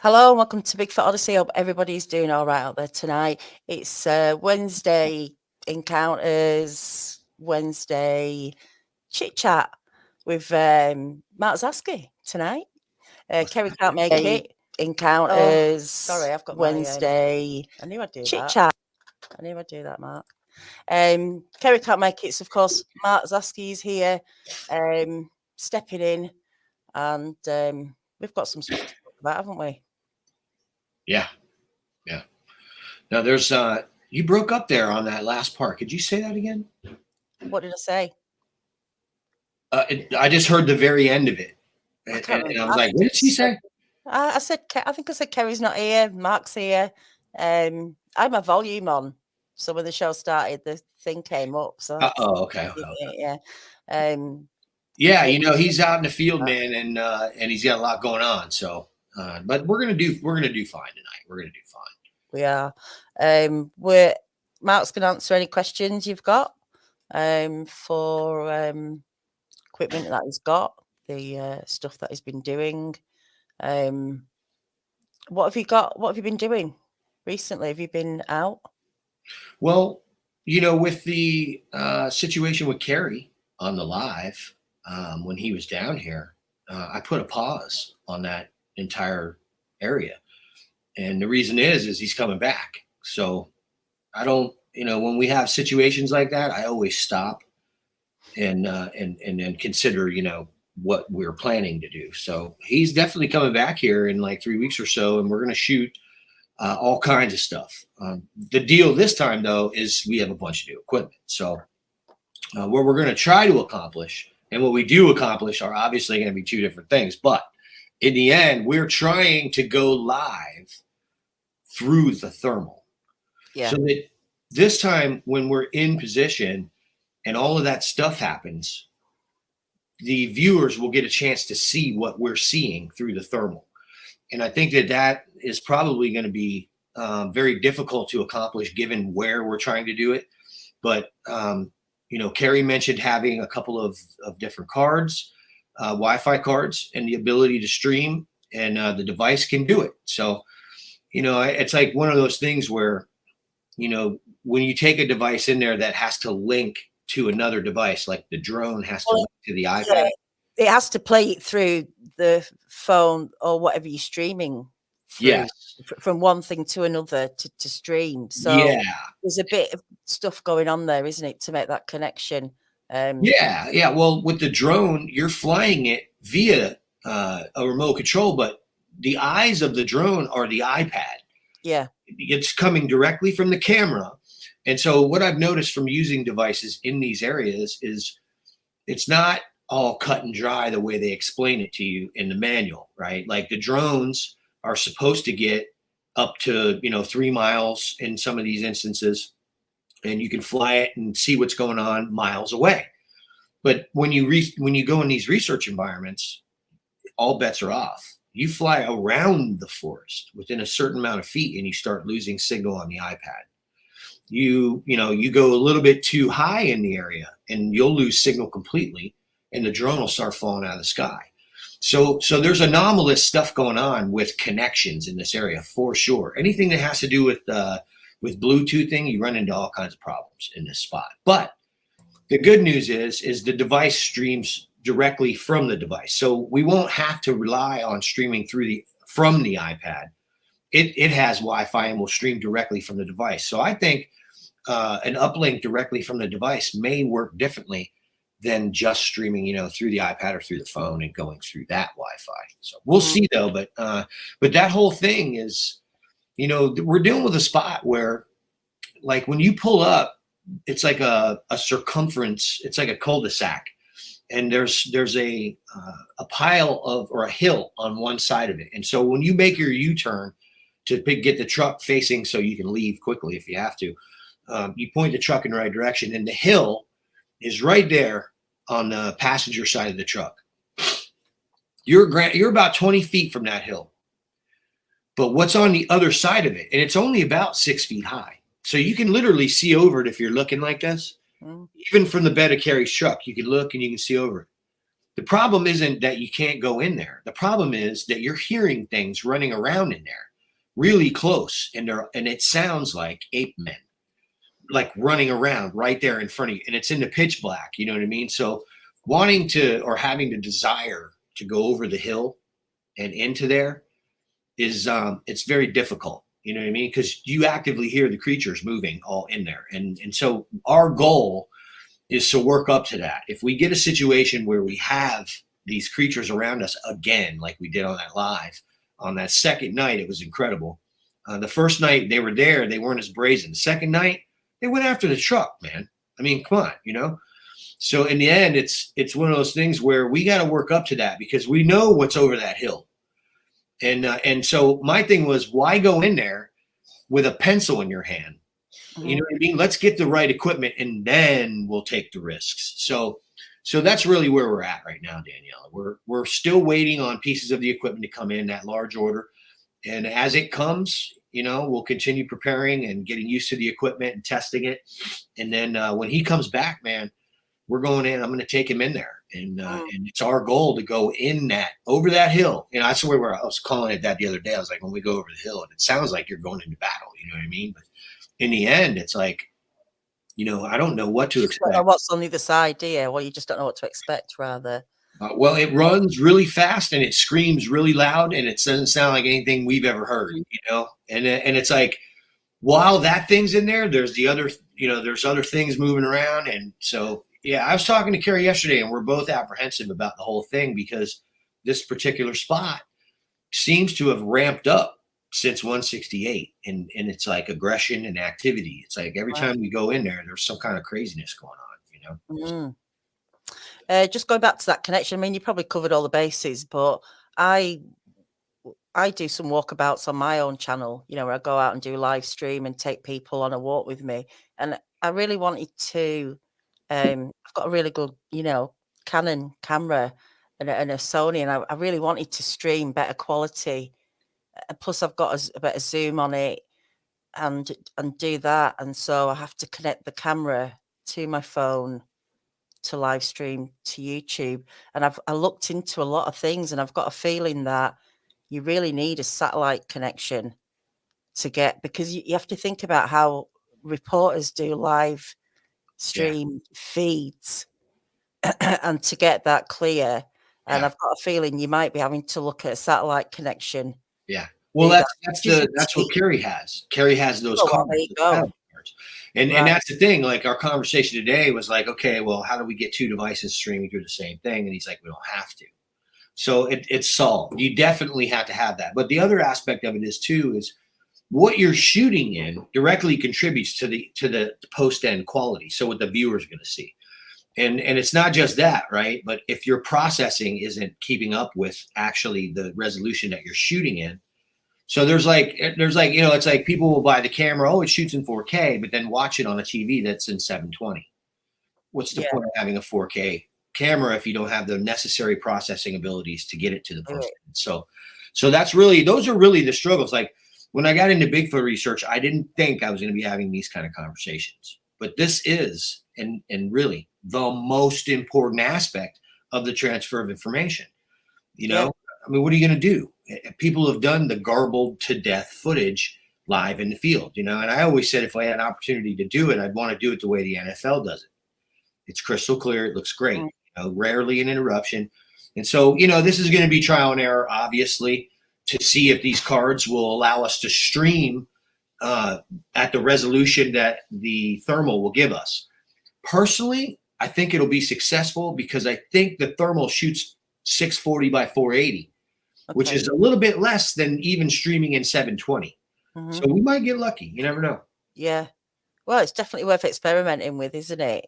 Hello, welcome to Bigfoot Odyssey. Hope everybody's doing all right out there tonight. It's Wednesday encounters, Wednesday chit chat with Mark Zasky tonight. Kerry can't make it. Encounters. Sorry, I've got Wednesday. I knew I'd do chit chat. I knew I'd do that, Mark. Kerry can't make it, so of course Mark Zasky is here, stepping in, and we've got some stuff to talk about, haven't we? Yeah. Now there's you broke up there on that last part. Could you say that again? What did I say? I just heard the very end of it, and I was like, "What did she say?" I think I said Kerry's not here. Mark's here. I had my volume on, so when the show started, the thing came up. So okay. Yeah. Yeah, he's out in the field, man, and he's got a lot going on. So, but we're gonna do fine tonight. We're gonna do fine. We are. Mark's gonna answer any questions you've got for equipment that he's got, the stuff that he's been doing. What have you got? What have you been doing recently? Have you been out? Well, with the situation with Kerry on the live, when he was down here, I put a pause on that entire area. And the reason is he's coming back. So I don't, when we have situations like that, I always stop and then consider, what we're planning to do. So he's definitely coming back here in like 3 weeks or so, and we're going to shoot all kinds of stuff. The deal this time, though, is we have a bunch of new equipment. So what we're going to try to accomplish and what we do accomplish are obviously going to be two different things. But in the end, we're trying to go live through the thermal. Yeah. So that this time when we're in position and all of that stuff happens, the viewers will get a chance to see what we're seeing through the thermal. And I think that is probably going to be very difficult to accomplish given where we're trying to do it. But, Kerry mentioned having a couple of different cards, Wi-Fi cards, and the ability to stream, and the device can do it. So, it's like one of those things where, when you take a device in there that has to link to another device, like the drone has to link to the iPad. It has to play it through the phone or whatever you're streaming through, from one thing to another to stream. So there's a bit of stuff going on there, isn't it, to make that connection? Well, with the drone, you're flying it via a remote control, but the eyes of the drone are the iPad. Yeah. It's coming directly from the camera. And so what I've noticed from using devices in these areas is it's not all cut and dry the way they explain it to you in the manual, right? Like the drones are supposed to get up to, 3 miles in some of these instances, and you can fly it and see what's going on miles away. But when you go in these research environments, all bets are off. You fly around the forest within a certain amount of feet and you start losing signal on the iPad. You go a little bit too high in the area and you'll lose signal completely, and the drone will start falling out of the sky. So there's anomalous stuff going on with connections in this area for sure. Anything that has to do with Bluetoothing, you run into all kinds of problems in this spot. But the good news is the device streams directly from the device. So we won't have to rely on streaming from the iPad. It has Wi-Fi and will stream directly from the device. So I think an uplink directly from the device may work differently than just streaming, through the iPad or through the phone and going through that Wi-Fi. So we'll see though. But that whole thing is, we're dealing with a spot where, like, when you pull up, it's like a circumference. It's like a cul-de-sac. And there's a pile or a hill on one side of it. And so when you make your U-turn to get the truck facing so you can leave quickly if you have to, you point the truck in the right direction, and the hill is right there on the passenger side of the truck. You're about 20 feet from that hill. But what's on the other side of it? And it's only about 6 feet high. So you can literally see over it if you're looking like this. Even from the bed of Kerry's truck, you can look and you can see over it. The problem isn't that you can't go in there. The problem is that you're hearing things running around in there really close, and it sounds like ape men, like running around right there in front of you, and it's in the pitch black. You know what I mean? So wanting to, or having the desire to go over the hill and into there is it's very difficult. You know what I mean? Because you actively hear the creatures moving all in there. And so our goal is to work up to that. If we get a situation where we have these creatures around us again, like we did on that live, on that second night, it was incredible. The first night they were there, they weren't as brazen. The second night, they went after the truck, man. I mean, come on, you know? So in the end, it's one of those things where we got to work up to that because we know what's over that hill. And so my thing was, why go in there with a pencil in your hand? You know what I mean? Let's get the right equipment and then we'll take the risks. So that's really where we're at right now, Danielle. We're still waiting on pieces of the equipment to come in that large order. And as it comes, you know, we'll continue preparing and getting used to the equipment and testing it. And then when he comes back, man, we're going in. I'm going to take him in there. And it's our goal to go in that, over that hill. And I swear where I was calling it that the other day. I was like, when we go over the hill, and it sounds like you're going into battle. You know what I mean? But in the end, it's like, you know, I don't know what to expect. What's on the other side, do you? Well, you just don't know what to expect, rather. Well, it runs really fast and it screams really loud, and it doesn't sound like anything we've ever heard, you know? And it's like, while that thing's in there, there's the other, you know, there's other things moving around. And so, yeah, I was talking to Carrie yesterday, and we're both apprehensive about the whole thing because this particular spot seems to have ramped up since 168, and it's like aggression and activity. It's like every time we go in there, there's some kind of craziness going on, you know? Just going back to that connection, I mean, you probably covered all the bases, but I do some walkabouts on my own channel, you know, where I go out and do live stream and take people on a walk with me. And I really wanted to, I've got a really good, you know, Canon camera and a Sony, and I really wanted to stream better quality. Plus I've got a bit of zoom on it and do that. And so I have to connect the camera to my phone to live stream to YouTube. And I looked into a lot of things, and I've got a feeling that you really need a satellite connection to get, because you have to think about how reporters do live stream feeds and to get that clear. And I've got a feeling you might be having to look at a satellite connection. Yeah. Well, that's what Carrie has. Carrie has those cards. There you go. And that's the thing, like our conversation today was like, okay, well, how do we get two devices streaming through the same thing? And he's like, we don't have to. So it's solved. You definitely have to have that. But the other aspect of it is too, is what you're shooting in directly contributes to the post-end quality. So what the viewer is going to see. And it's not just that, right? But if your processing isn't keeping up with actually the resolution that you're shooting in, so there's like, you know, it's like people will buy the camera, oh, it shoots in 4K, but then watch it on a TV that's in 720. What's the point of having a 4K camera if you don't have the necessary processing abilities to get it to the post? So that's really, those are really the struggles. Like when I got into Bigfoot research, I didn't think I was going to be having these kind of conversations, but this is, and really the most important aspect of the transfer of information. You know, I mean, what are you going to do? People have done the garbled to death footage live in the field, you know, and I always said if I had an opportunity to do it, I'd want to do it the way the NFL does it. It's crystal clear. It looks great, you know, rarely an interruption. And so, you know, this is going to be trial and error, obviously, to see if these cards will allow us to stream at the resolution that the thermal will give us. Personally, I think it'll be successful because I think the thermal shoots 640 by 480. Which is a little bit less than even streaming in 720. So we might get lucky. You never know. Yeah. Well, it's definitely worth experimenting with, isn't it?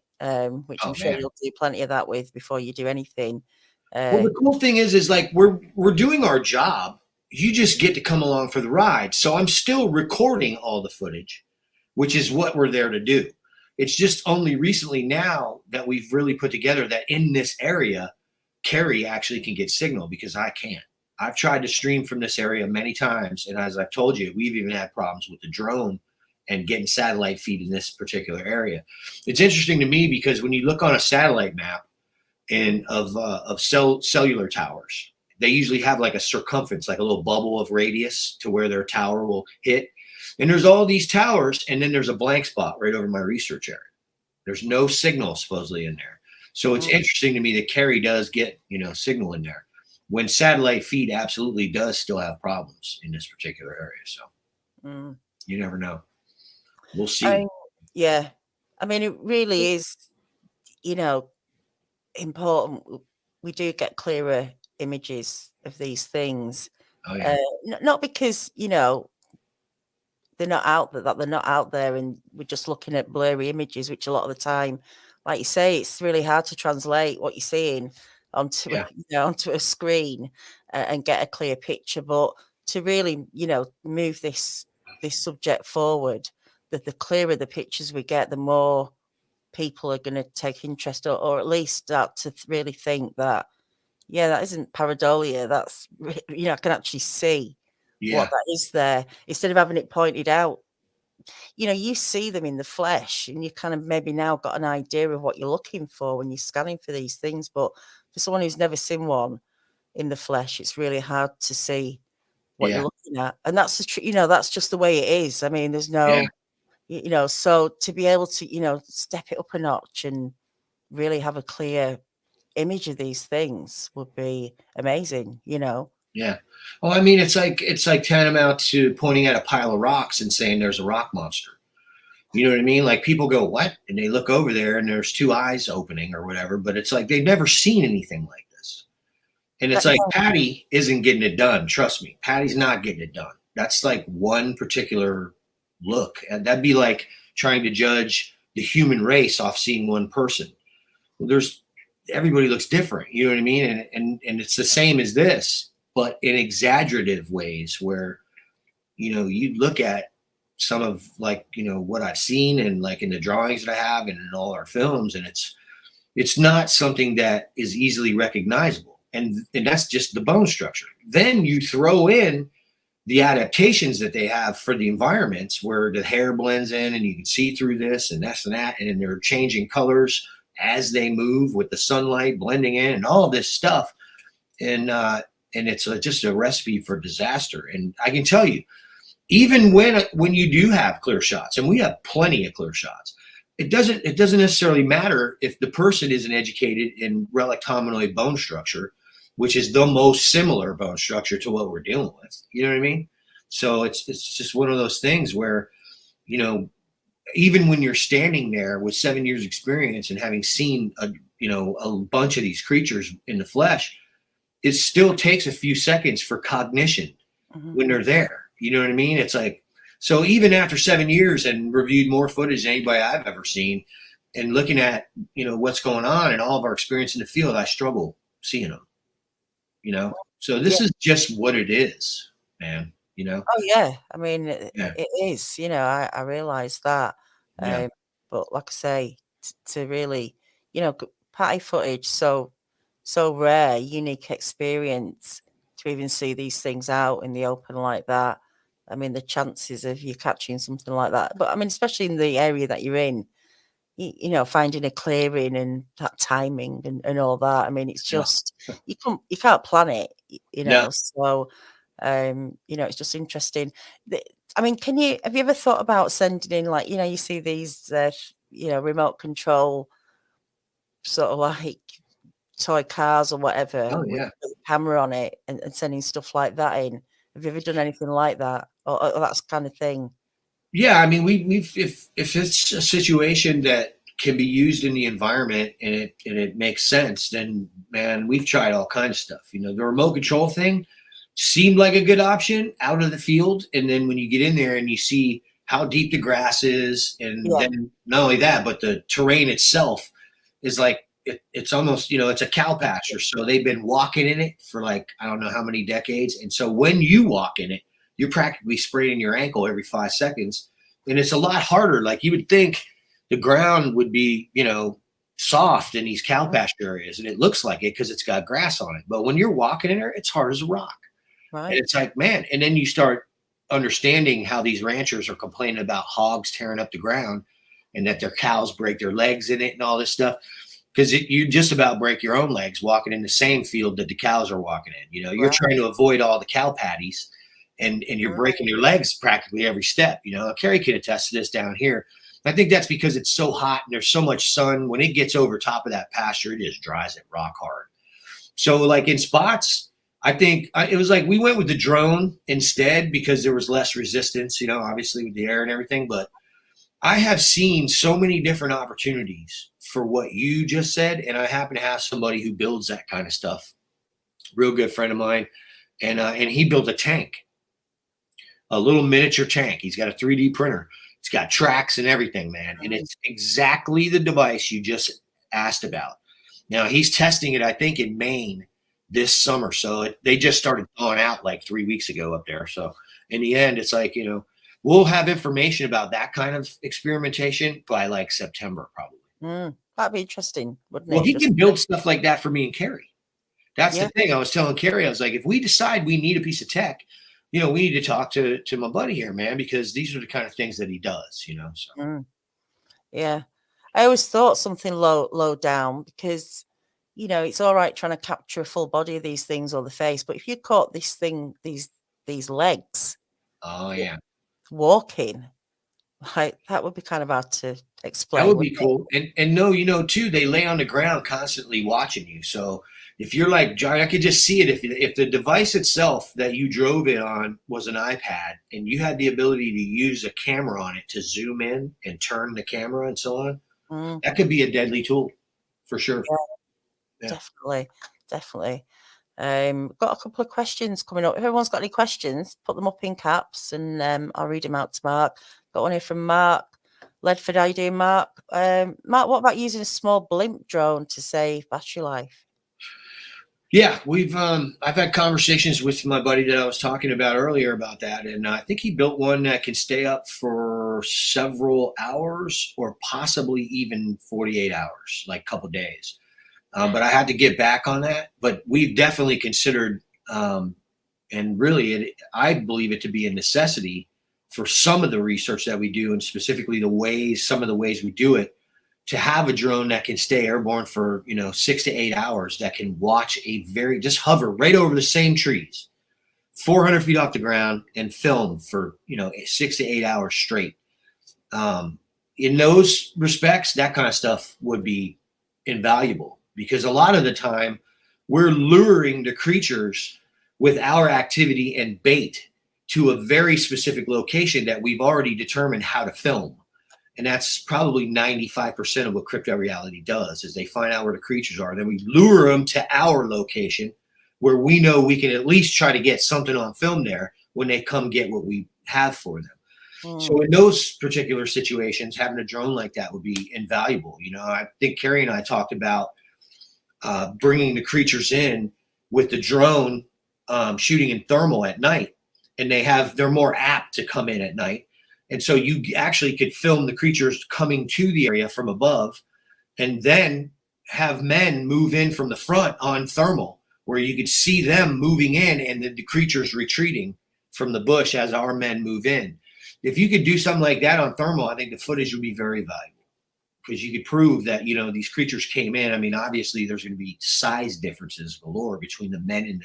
Which I'm sure you'll do plenty of that with before you do anything. Well, the cool thing is like we're doing our job. You just get to come along for the ride. So I'm still recording all the footage, which is what we're there to do. It's just only recently now that we've really put together that in this area, Carrie actually can get signal because I can't. I've tried to stream from this area many times. And as I've told you, we've even had problems with the drone and getting satellite feed in this particular area. It's interesting to me because when you look on a satellite map, and of cellular towers. They usually have like a circumference, like a little bubble of radius to where their tower will hit. And there's all these towers, and then there's a blank spot right over my research area. There's no signal supposedly in there. So it's interesting to me that Kerry does get, signal in there when satellite feed absolutely does still have problems in this particular area. So you never know. We'll see. Yeah. I mean, it really is, important. We do get clearer images of these things. Oh, yeah. Not because, they're not out there, that they're not out there and we're just looking at blurry images, which a lot of the time, like you say, it's really hard to translate what you're seeing onto onto a screen and get a clear picture. But to really, move this subject forward, that the clearer the pictures we get, the more people are going to take interest or at least start to really think that, that isn't pareidolia. That's, I can actually see what that is there instead of having it pointed out. You see them in the flesh and you kind of maybe now got an idea of what you're looking for when you're scanning for these things. But for someone who's never seen one in the flesh, it's really hard to see what you're looking at. And that's that's just the way it is. I mean, there's no, so to be able to, step it up a notch and really have a clear image of these things would be amazing, Yeah. Well, I mean, it's like tantamount to pointing at a pile of rocks and saying there's a rock monster. You know what I mean? Like people go, what? And they look over there and there's two eyes opening or whatever, but it's like they've never seen anything like this. And it's like Patty isn't getting it done. Trust me. Patty's not getting it done. That's like one particular look. And that'd be like trying to judge the human race off seeing one person. Well, everybody looks different. You know what I mean? And it's the same as this, but in exaggerative ways where, you look at some of like, what I've seen and like in the drawings that I have and in all our films, and it's not something that is easily recognizable. And that's just the bone structure. Then you throw in the adaptations that they have for the environments where the hair blends in and you can see through this and this and that, and they're changing colors as they move with the sunlight blending in and all this stuff. And it's just a recipe for disaster. And I can tell you, even when you do have clear shots, and we have plenty of clear shots, it doesn't necessarily matter if the person isn't educated in relic hominoid bone structure, which is the most similar bone structure to what we're dealing with. You know what I mean? So it's just one of those things where, even when you're standing there with 7 years experience and having seen a bunch of these creatures in the flesh, it still takes a few seconds for cognition when they're there. You know what I mean? It's like, so even after 7 years and reviewed more footage than anybody I've ever seen and looking at, what's going on and all of our experience in the field, I struggle seeing them, So this is just what it is, man, Oh, yeah. I mean, it is, I realize that. But like I say, to really, party footage, so rare, unique experience to even see these things out in the open like that. I mean, the chances of you catching something like that, but I mean, especially in the area that you're in, finding a clearing and that timing and all that. I mean, it's just, you can't plan it, so, it's just interesting. I mean, have you ever thought about sending in, like, you see these, remote control sort of like toy cars or whatever with a camera on it and sending stuff like that in? Have you ever done anything like that or that kind of thing? Yeah, I mean, if it's a situation that can be used in the environment and it makes sense, then man, we've tried all kinds of stuff. The remote control thing seemed like a good option out of the field, and then when you get in there and you see how deep the grass is, and then not only that, but the terrain itself is like it's almost it's a cow pasture, so they've been walking in it for like I don't know how many decades, and so when you walk in it, you're practically spraining your ankle every 5 seconds. And it's a lot harder. Like you would think the ground would be, soft in these cow pasture areas. And it looks like it because it's got grass on it. But when you're walking in there, it's hard as a rock. Right. And it's like, man. And then you start understanding how these ranchers are complaining about hogs tearing up the ground and that their cows break their legs in it and all this stuff. because you just about break your own legs walking in the same field that the cows are walking in. You know, you're Right. trying to avoid all the cow patties, and you're breaking your legs practically every step. You know, Carrie can attest to this down here. I think that's because it's so hot and there's so much sun. When it gets over top of that pasture, it just dries it rock hard. So like in spots, I think it was like we went with the drone instead because there was less resistance, you know, obviously with the air and everything. But I have seen so many different opportunities for what you just said. And I happen to have somebody who builds that kind of stuff, real good friend of mine. And he built a tank, a little miniature tank. He's got a 3D printer. It's got tracks and everything, man. And it's exactly the device you just asked about. Now he's testing it, I think, in Maine this summer. So they just started going out like 3 weeks ago up there. So in the end, it's like, you know, we'll have information about that kind of experimentation by like September, probably. That'd be interesting, wouldn't it? Well, he can build stuff like that for me and Carrie. That's Yeah. the thing. I was telling Carrie, I was like, if we decide we need a piece of tech, you know, we need to talk to my buddy here, man, because these are the kind of things that he does, you know. So. Yeah. I always thought something low down because, you know, it's all right trying to capture a full body of these things or the face, but if you caught this thing, these legs, Oh yeah, walking, like that would be kind of hard to explain. that would be wouldn't it? cool. And no, you know, too, they lay on the ground constantly watching you. So if you're like, I could just see it. If the device itself that you drove it on was an iPad and you had the ability to use a camera on it to zoom in and turn the camera and so on, that could be a deadly tool for sure. Yeah. Definitely. Got a couple of questions coming up. If everyone's got any questions, put them up in caps and I'll read them out to Mark. Got one here from Mark Ledford. How you doing, Mark? Mark, what about using a small blimp drone to save battery life? Yeah, I've had conversations with my buddy that I was talking about earlier about that, and I think he built one that can stay up for several hours or possibly even 48 hours, like a couple days. But I had to get back on that. But we've definitely considered, and really, I believe it to be a necessity for some of the research that we do, and specifically some of the ways we do it, to have a drone that can stay airborne for, you know, 6 to 8 hours, that can watch just hover right over the same trees, 400 feet off the ground and film for, you know, 6 to 8 hours straight. In those respects, that kind of stuff would be invaluable because a lot of the time we're luring the creatures with our activity and bait to a very specific location that we've already determined how to film. And that's probably 95% of what crypto reality does is they find out where the creatures are. Then we lure them to our location where we know we can at least try to get something on film there when they come get what we have for them. So in those particular situations, having a drone like that would be invaluable. You know, I think Carrie and I talked about bringing the creatures in with the drone shooting in thermal at night, and they're more apt to come in at night. And so you actually could film the creatures coming to the area from above and then have men move in from the front on thermal where you could see them moving in and then the creatures retreating from the bush as our men move in. If you could do something like that on thermal, I think the footage would be very valuable because you could prove that, you know, these creatures came in. I mean, obviously there's going to be size differences galore between the men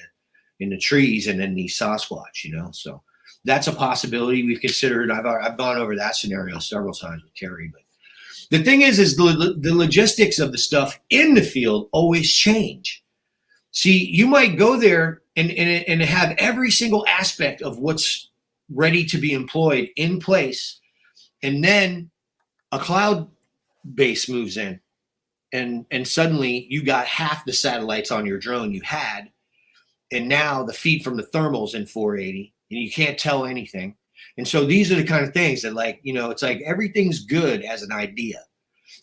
in the trees and then the Sasquatch, you know, so that's a possibility we've considered. I've gone over that scenario several times with Carrie, but the thing is the logistics of the stuff in the field always change. See, you might go there and have every single aspect of what's ready to be employed in place, and then a cloud base moves in, and suddenly you got half the satellites on your drone you had, and now the feed from the thermal's in 480. And you can't tell anything. And so these are the kind of things that, like, you know, it's like everything's good as an idea.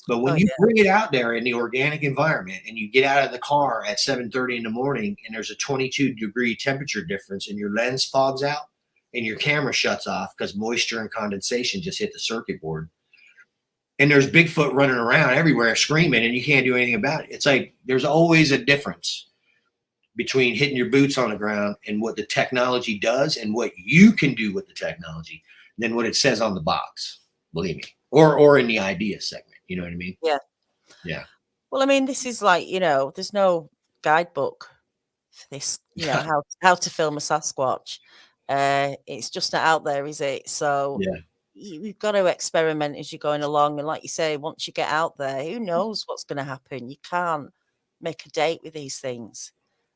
But when you bring it out there in the organic environment and you get out of the car at 7:30 in the morning and there's a 22-degree temperature difference and your lens fogs out and your camera shuts off because moisture and condensation just hit the circuit board, and there's Bigfoot running around everywhere screaming and you can't do anything about it. It's like there's always a difference between hitting your boots on the ground and what the technology does and what you can do with the technology than what it says on the box, believe me, or in the idea segment. You know what I mean? Yeah. Yeah. Well, I mean, this is like, there's no guidebook for this, how to film a Sasquatch. It's just not out there, is it? So Yeah. you've got to experiment as you're going along. And like you say, once you get out there, who knows what's going to happen? You can't make a date with these things,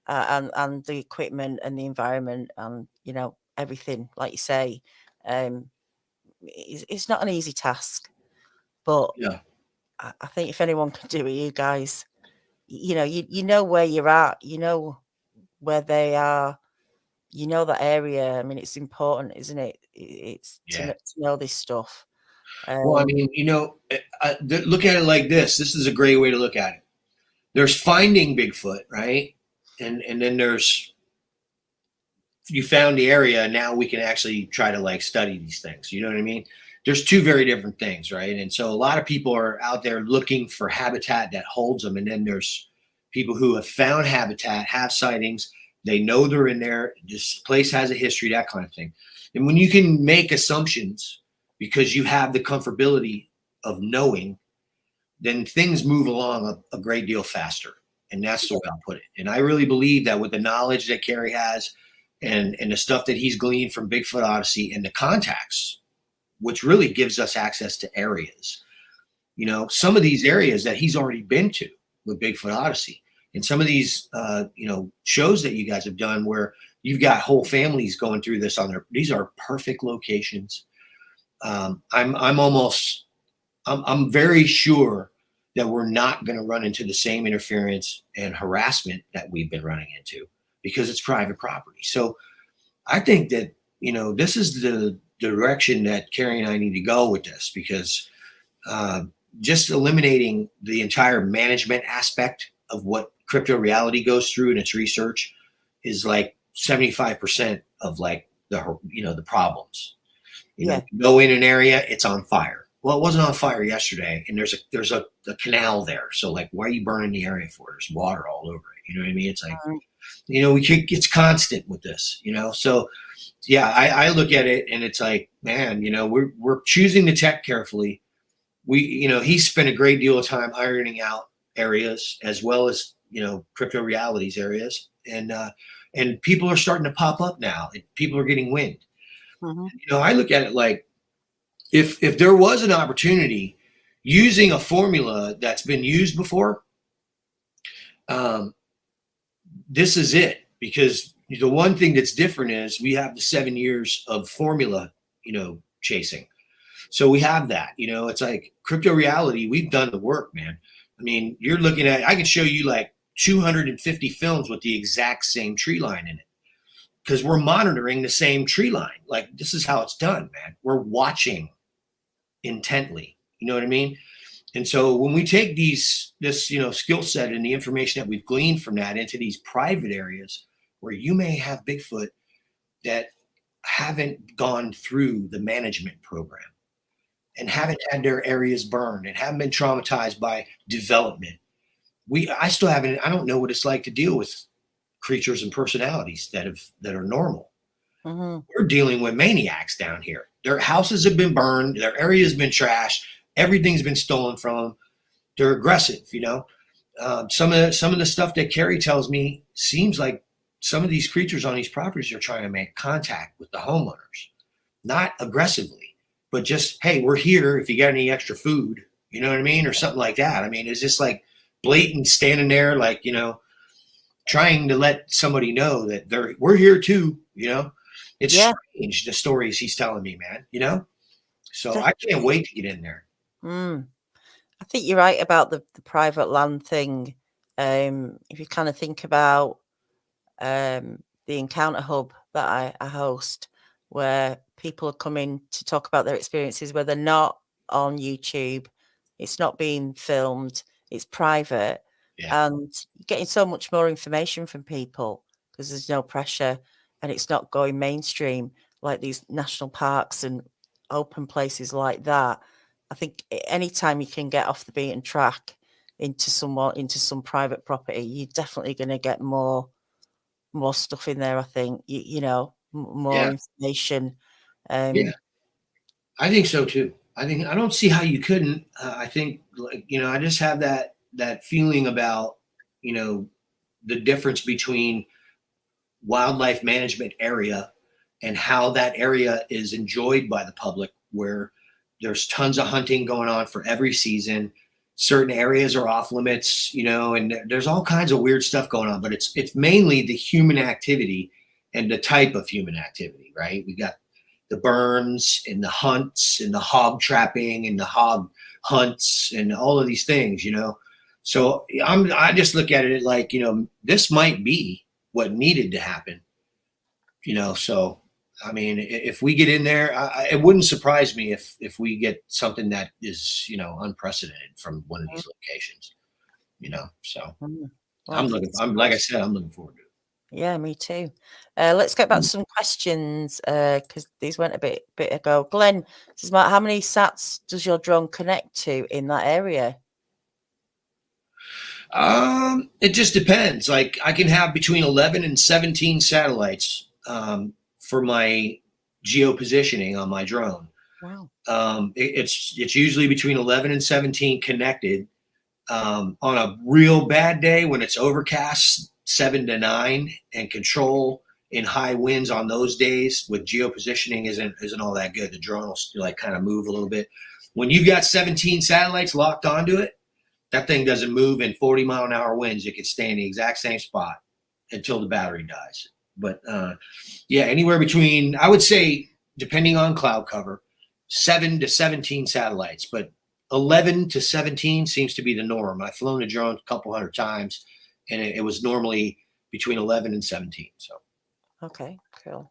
and the equipment and the environment and everything. Like you say, um, it's not an easy task, but Yeah. I think if anyone can do it, you guys, you know where you're at, you know where they are, you know that area. I mean, it's important, isn't it? It's to, Yeah. to know this stuff. Well, I Um, mean, look at it like this. This is a great way to look at it. There's finding Bigfoot, right? And then there's you found the area. Now we can actually try to like study these things. You know what I mean? There's two very different things, right? And so a lot of people are out there looking for habitat that holds them, and then there's people who have found habitat, have sightings. They know they're in there. This place has a history, that kind of thing. And when you can make assumptions because you have the comfortability of knowing, then things move along a great deal faster. And that's the way I'll put it. And I really believe that with the knowledge that Kerry has and the stuff that he's gleaned from Bigfoot Odyssey and the contacts, which really gives us access to areas, some of these areas that he's already been to with Bigfoot Odyssey, and some of these, shows that you guys have done where you've got whole families going through this these are perfect locations. I'm very sure that we're not going to run into the same interference and harassment that we've been running into because it's private property. So I think that, this is the direction that Carrie and I need to go with this, because just eliminating the entire management aspect of what crypto reality goes through in its research is like 75% of like the problems. Go in an area, it's on fire. Well, it wasn't on fire yesterday, and there's a canal there. So like, why are you burning the area for? There's water all over it. You know what I mean? It's like, it's constant with this. So yeah, I look at it and it's like, man, we're choosing the tech carefully. He spent a great deal of time ironing out areas as well as crypto realities areas, and people are starting to pop up now. People are getting wind. I look at it like, if there was an opportunity using a formula that's been used before, this is it. Because the one thing that's different is we have the 7 years of formula, chasing. So we have that. It's like crypto reality. We've done the work, man. I mean, you're looking at, I can show you like 250 films with the exact same tree line in it, because we're monitoring the same tree line. Like, this is how it's done, man. We're watching intently. You know what I mean? And so when we take this skill set and the information that we've gleaned from that into these private areas where you may have Bigfoot that haven't gone through the management program and haven't had their areas burned and haven't been traumatized by development, I don't know what it's like to deal with creatures and personalities that are normal. We're dealing with maniacs down here. Their houses have been burned, their area has been trashed, everything's been stolen from them. They're aggressive. Some of the stuff that Carrie tells me seems like some of these creatures on these properties are trying to make contact with the homeowners, not aggressively, but just, hey, we're here if you got any extra food, you know what I mean, or something like that. I mean, it's just like blatant standing there, like, trying to let somebody know that we're here too. It's strange, the stories he's telling me, man. So I can't wait to get in there. I think you're right about the private land thing. If you kind of think about the encounter hub that I host, where people are coming to talk about their experiences where they're not on YouTube, it's not being filmed, it's private, and you're getting so much more information from people because there's no pressure and it's not going mainstream like these national parks and open places like that. I think anytime you can get off the beaten track into some private property, you're definitely going to get more stuff in there. I think more information. Yeah, I think so too. I don't see how you couldn't. I think, like, I just have that that feeling about, you know, the difference between wildlife management area and how that area is enjoyed by the public, where there's tons of hunting going on for every season. Certain areas are off limits, you know, and there's all kinds of weird stuff going on, but it's mainly the human activity and the type of human activity, right? We got the burns and the hunts and the hog trapping and the hog hunts and all of these things, you know. So I just look at it like, you know, this might be what needed to happen, you know. So I mean, if we get in there, it wouldn't surprise me if we get something that is, you know, unprecedented from one of these locations, you know. So Well, I'm like I said, I'm looking forward to it. Yeah, me too. Let's get back to some questions because these went a bit ago. Glenn says, Matt, how many sats does your drone connect to in that area? It just depends. Like I can have between 11 and 17 satellites for my geo positioning on my drone. Wow. It's usually between 11 and 17 connected. On a real bad day when it's overcast, 7 to 9, and control in high winds on those days with geo positioning isn't all that good. The drone will like kind of move a little bit. When you've got 17 satellites locked onto it, that thing doesn't move in 40-mile-an-hour winds. It can stay in the exact same spot until the battery dies. But yeah, anywhere between, I would say, depending on cloud cover, 7 to 17 satellites, but 11 to 17 seems to be the norm. I've flown a drone a couple hundred times, and it was normally between 11 and 17. So, okay, cool.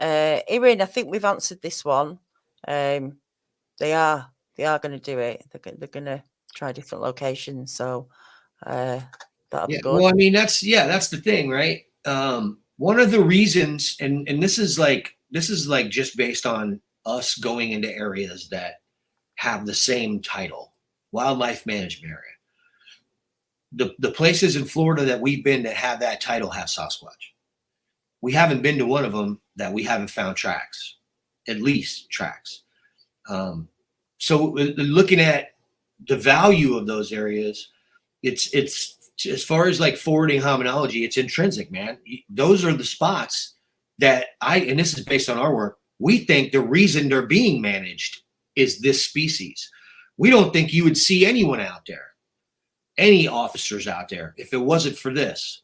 Irene, I think we've answered this one. They are going to do it. They're going to try different locations. So that'll be good. Well, I mean, that's the thing, right? One of the reasons, and this is like just based on us going into areas that have the same title, wildlife management area. The places in Florida that we've been that have that title have Sasquatch. We haven't been to one of them that we haven't found tracks, at least tracks. So looking at the value of those areas, it's as far as like forwarding hominology, it's intrinsic, man. Those are the spots that and this is based on our work, we think the reason they're being managed is this species. We don't think you would see anyone out there, any officers out there, if it wasn't for this.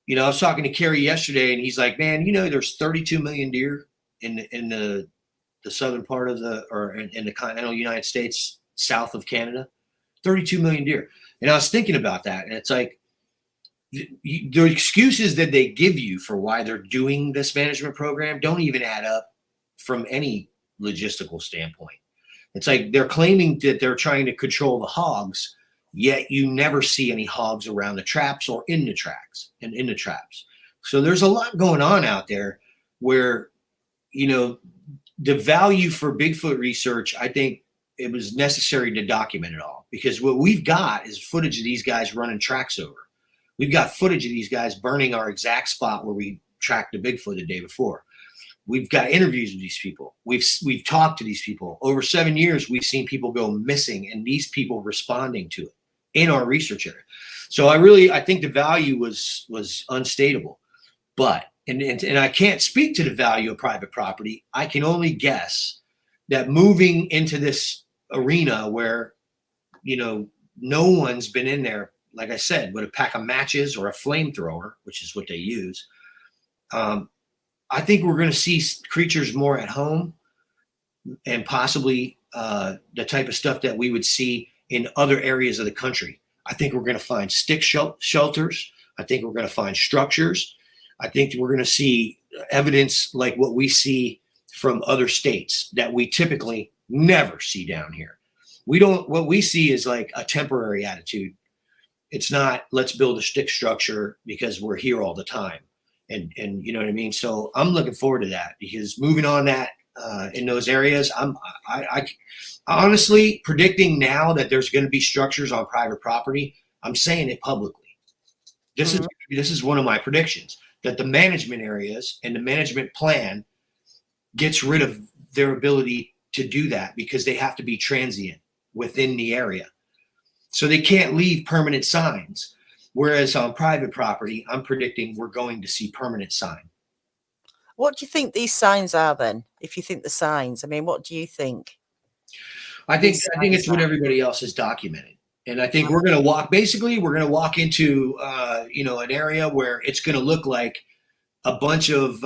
You know, I was talking to Kerry yesterday, and he's like, man, you know, there's 32 million deer in the southern part of in the continental United States, south of Canada, 32 million deer. And I was thinking about that, and it's like the excuses that they give you for why they're doing this management program don't even add up from any logistical standpoint. It's like they're claiming that they're trying to control the hogs, yet you never see any hogs around the traps or in the tracks and in the traps. So there's a lot going on out there where, you know, the value for Bigfoot research, I think it was necessary to document it all, because what we've got is footage of these guys running tracks over. We've got footage of these guys burning our exact spot where we tracked the Bigfoot the day before. We've got interviews with these people. We've talked to these people. Over 7 years, we've seen people go missing, and these people responding to it in our research area. So I think the value was unstatable. But and I can't speak to the value of private property. I can only guess that moving into this arena where, you know, no one's been in there, like I said, with a pack of matches or a flamethrower, which is what they use. I think we're going to see creatures more at home, and possibly the type of stuff that we would see in other areas of the country. I think we're going to find stick shelters. I think we're going to find structures. I think we're going to see evidence like what we see from other states that we typically never see down here. What we see is like a temporary attitude. It's not, let's build a stick structure because we're here all the time. And you know what I mean? So I'm looking forward to that, because moving on that in those areas, I honestly predicting now that there's going to be structures on private property. I'm saying it publicly. This is one of my predictions, that the management areas and the management plan gets rid of their ability to do that, because they have to be transient within the area. So they can't leave permanent signs. Whereas on private property, I'm predicting we're going to see permanent sign. What do you think these signs are then? If you think the signs, I mean, what do you think? I think it's what everybody else has documented. And I think we're going to walk, basically, we're going to walk into, an area where it's going to look like a bunch of,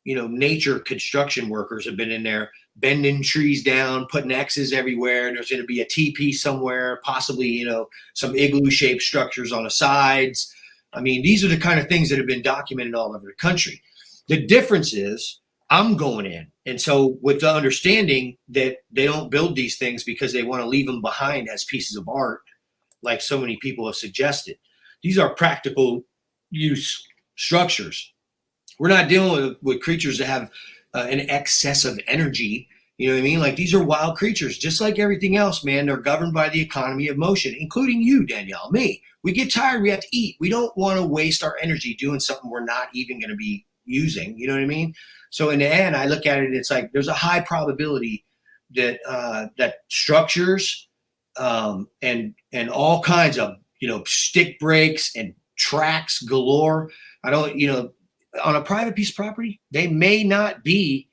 nature construction workers have been in there bending trees down, putting X's everywhere. There's going to be a teepee somewhere, possibly, some igloo shaped structures on the sides. I mean, these are the kind of things that have been documented all over the country. The difference is I'm going in. And so with the understanding that they don't build these things because they want to leave them behind as pieces of art, like so many people have suggested. These are practical use structures. We're not dealing with creatures that have an excess of energy. You know what I mean? Like, these are wild creatures, just like everything else, man. They're governed by the economy of motion, including you, Danielle, me. We get tired, we have to eat. We don't want to waste our energy doing something we're not even going to be using. You know what I mean? So in the end, I look at it, it's like there's a high probability that that structures and all kinds of, stick breaks and tracks galore. I don't, on a private piece of property, they may not be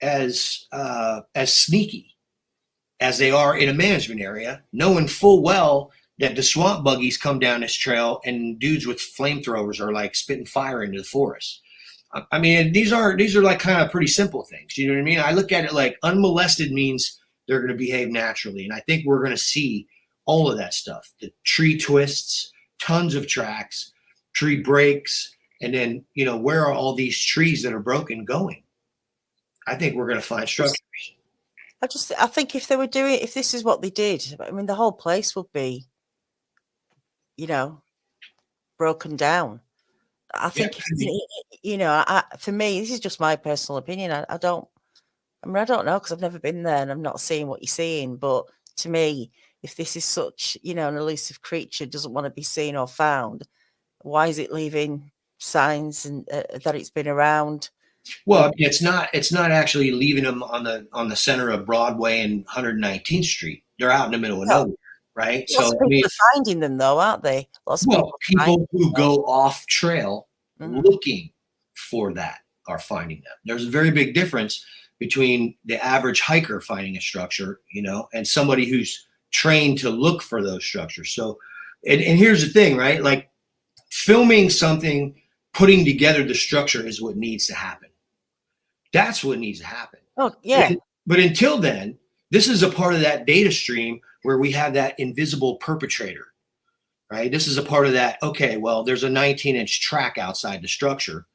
as sneaky as they are in a management area, knowing full well that the swamp buggies come down this trail and dudes with flamethrowers are like spitting fire into the forest. I mean, these are like kind of pretty simple things. You know what I mean? I look at it like unmolested means they're going to behave naturally. And I think we're going to see all of that stuff. The tree twists, tons of tracks, tree breaks, and then, where are all these trees that are broken going? I think we're going to find structures. I think if this is what they did, I mean, the whole place would be, broken down. I think, for me, this is just my personal opinion. I don't know, because I've never been there and I'm not seeing what you're seeing. But to me, if this is such, an elusive creature, doesn't want to be seen or found, why is it leaving signs and that it's been around? Well, it's not actually leaving them on the center of Broadway and 119th Street. They're out in the middle of nowhere, right? Lots of people are finding them, though, aren't they? Lots of people who go off trail looking for that are finding them. There's a very big difference between the average hiker finding a structure, and somebody who's trained to look for those structures. So, and here's the thing, right? Like, filming something, putting together the structure is what needs to happen. That's what needs to happen. Oh, yeah. But until then, this is a part of that data stream where we have that invisible perpetrator, right? This is a part of that. Okay, well, there's a 19-inch track outside the structure.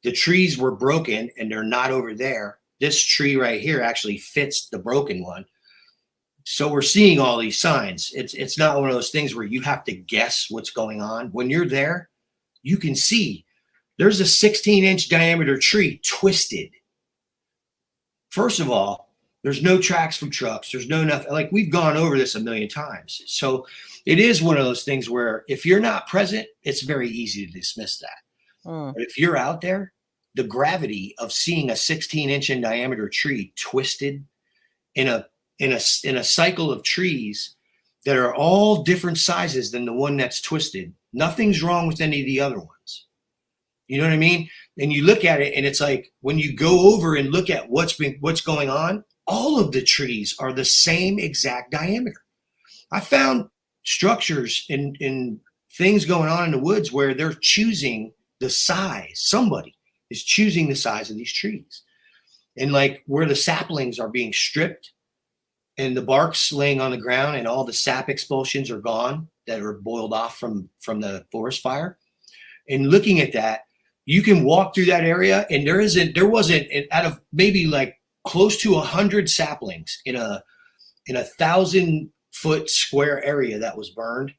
The trees were broken and they're not over there. This tree right here actually fits the broken one. So we're seeing all these signs. It's not one of those things where you have to guess what's going on. When you're there, you can see there's a 16-inch diameter tree twisted. First of all, there's no tracks from trucks. There's no nothing. Like, we've gone over this a million times. So it is one of those things where if you're not present, it's very easy to dismiss that. But if you're out there, the gravity of seeing a 16-inch in diameter tree twisted in a cycle of trees that are all different sizes than the one that's twisted, nothing's wrong with any of the other ones. You know what I mean? And you look at it and it's like, when you go over and look at what's going on, all of the trees are the same exact diameter. I found structures in things going on in the woods where they're choosing the size. Somebody is choosing the size of these trees. And like where the saplings are being stripped and the bark's laying on the ground and all the sap expulsions are gone that are boiled off from the forest fire. And looking at that, you can walk through that area and there wasn't out of maybe like close to 100 saplings in a 1,000-foot square area that was burned.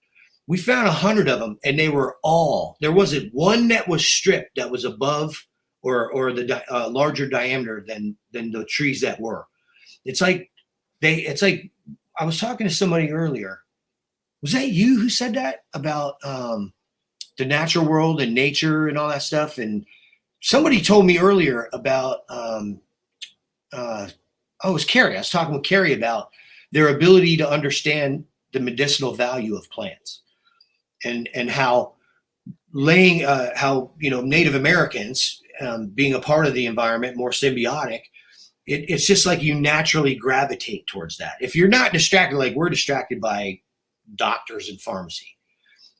We found 100 of them, and they were all, there wasn't one that was stripped that was above or the larger diameter than the trees that were. It's like I was talking to somebody earlier. Was that you who said that about the natural world and nature and all that stuff? And somebody told me earlier about it was Carrie. I was talking with Carrie about their ability to understand the medicinal value of plants, and how Native Americans, being a part of the environment, more symbiotic, it's just like you naturally gravitate towards that. If you're not distracted, like we're distracted by doctors and pharmacy.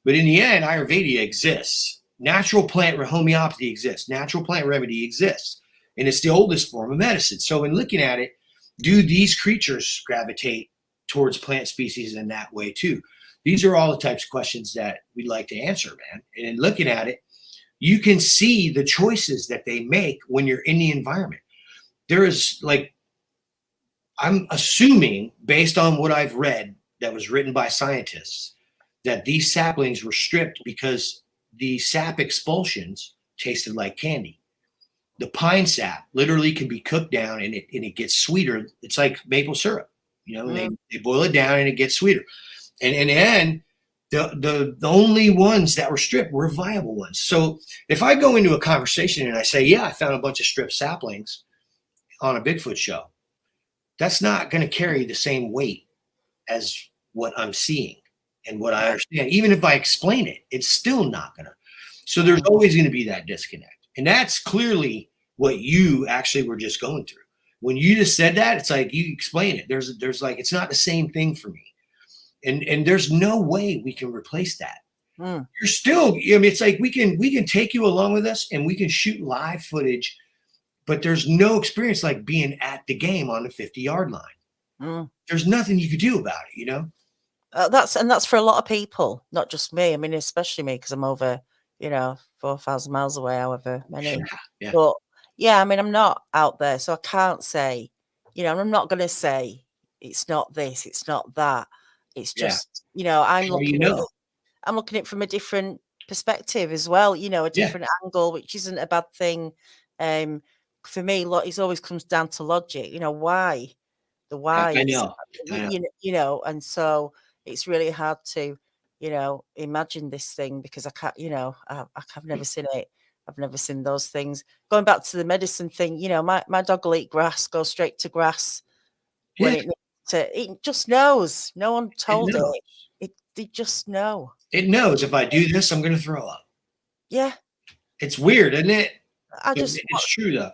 But in the end, Ayurveda exists. Natural plant homeopathy exists. Natural plant remedy exists. And it's the oldest form of medicine. So in looking at it, do these creatures gravitate towards plant species in that way too? These are all the types of questions that we'd like to answer, man. And in looking at it, you can see the choices that they make when you're in the environment. There is, like, I'm assuming based on what I've read that was written by scientists, that these saplings were stripped because the sap expulsions tasted like candy. The pine sap literally can be cooked down and it gets sweeter. It's like maple syrup, they boil it down and it gets sweeter. And in the end, the only ones that were stripped were viable ones. So if I go into a conversation and I say, yeah, I found a bunch of stripped saplings on a Bigfoot show, that's not going to carry the same weight as what I'm seeing and what I understand. Even if I explain it, it's still not going to. So there's always going to be that disconnect. And that's clearly what you actually were just going through. When you just said that, it's like you explain it. There's like, it's not the same thing for me. And there's no way we can replace that. You're still, it's like we can take you along with us and we can shoot live footage, but there's no experience like being at the game on the 50-yard line. There's nothing you could do about it, That's for a lot of people, not just me. I mean, especially me, because I'm over, 4,000 miles away, however many. Yeah. But yeah, I mean, I'm not out there, so I can't say, I'm not going to say it's not this, it's not that. It's just, I'm looking at it from a different perspective as well, a different angle, which isn't a bad thing. For me, it always comes down to logic. Why? The why. I know. And so it's really hard to, imagine this thing because I can't, I've never seen it. I've never seen those things. Going back to the medicine thing, my dog will eat grass, go straight to grass when it just knows. No one told it. They just know. It knows if I do this, I'm going to throw up. Yeah. It's weird, isn't it? It's true though.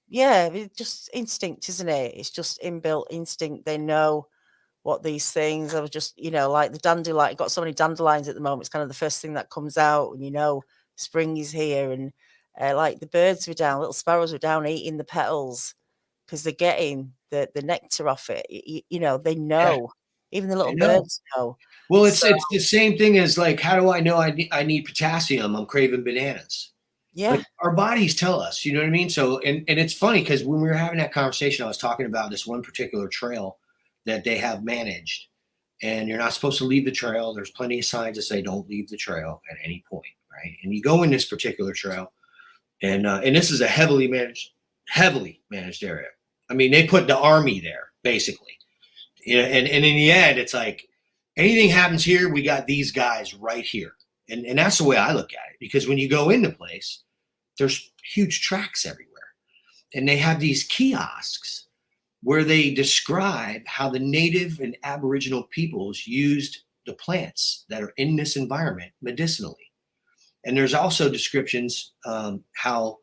Yeah, it's just instinct, isn't it? It's just inbuilt instinct. They know what these things. I was just, like the dandelion. Got so many dandelions at the moment. It's kind of the first thing that comes out, and spring is here. And like the birds were down, little sparrows were down eating the petals because they're getting the nectar off it. They know. Yeah. Even the little birds know. Well, it's the same thing as like, how do I know I need potassium? I'm craving bananas. Yeah. Like our bodies tell us, you know what I mean? So, and it's funny because when we were having that conversation, I was talking about this one particular trail that they have managed, and you're not supposed to leave the trail. There's plenty of signs that say don't leave the trail at any point, right? And you go in this particular trail, and this is a heavily managed area. I mean, they put the army there basically, and in the end, it's like anything happens here, we got these guys right here, and that's the way I look at it. Because when you go into place, there's huge tracks everywhere, and they have these kiosks where they describe how the native and aboriginal peoples used the plants that are in this environment medicinally. And there's also descriptions how